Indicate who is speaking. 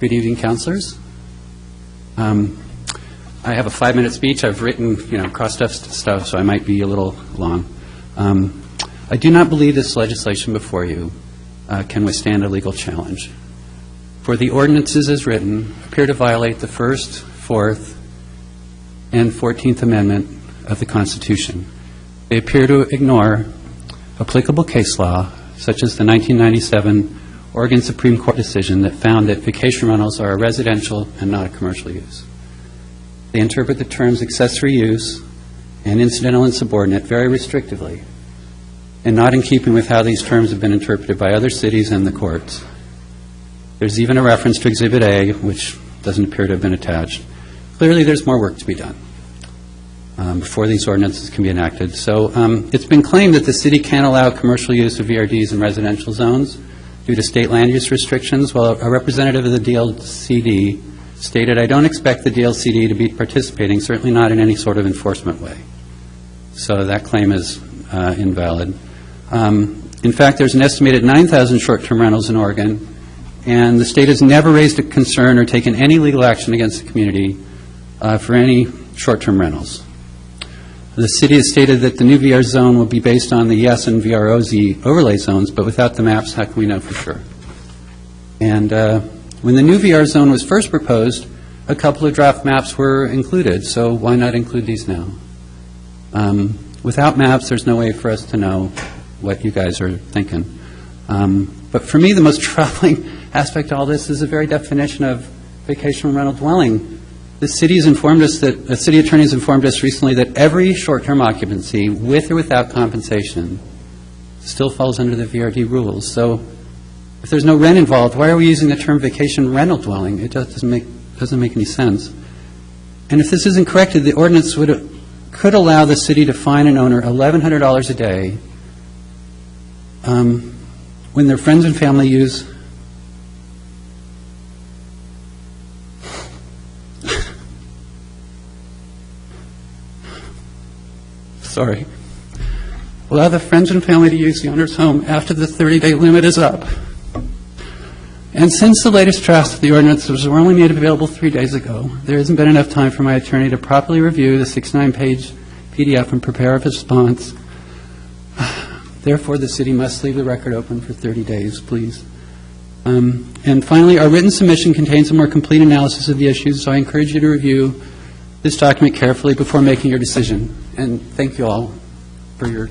Speaker 1: Good evening, councilors. I have a 5-minute speech. I've written, cross-stuff stuff, so I might be a little long. I do not believe this legislation before you can withstand a legal challenge. For the ordinances as written appear to violate the First, Fourth, and 14th Amendment of the Constitution. They appear to ignore applicable case law, such as the 1997 Oregon Supreme Court decision that found that vacation rentals are a residential and not a commercial use. They interpret the terms accessory use and incidental and subordinate very restrictively, and not in keeping with how these terms have been interpreted by other cities and the courts. There's even a reference to Exhibit A, which doesn't appear to have been attached. Clearly, there's more work to be done before these ordinances can be enacted. So it's been claimed that the city can't allow commercial use of VRDs in residential zones due to state land use restrictions. Well, a representative of the DLCD stated, "I don't expect the DLCD to be participating, certainly not in any sort of enforcement way." So that claim is invalid. In fact, there's an estimated 9,000 short-term rentals in Oregon, and the state has never raised a concern or taken any legal action against the community for any short-term rentals. The city has stated that the new VR zone will be based on the YES and VROZ overlay zones, but without the maps, how can we know for sure? And when the new VR zone was first proposed, a couple of draft maps were included, so why not include these now? Without maps, there's no way for us to know what you guys are thinking. But for me, the most troubling aspect of all this is the very definition of vacation rental dwelling. The city has informed us that, the city attorney has informed us recently that every short-term occupancy, with or without compensation, still falls under the VRD rules. So if there's no rent involved, why are we using the term vacation rental dwelling? It just doesn't make any sense. And if this isn't corrected, the ordinance could allow the city to fine an owner $1,100 a day when their friends and family use allow the friends and family to use the owner's home after the 30-day limit is up. And since the latest draft of the ordinance was only made available 3 days ago, there hasn't been enough time for my attorney to properly review the 69-page PDF and prepare a response. Therefore, the city must leave the record open for 30 days, please. And finally, our written submission contains a more complete analysis of the issues, so I encourage you to review this document carefully before making your decision. And thank you all for your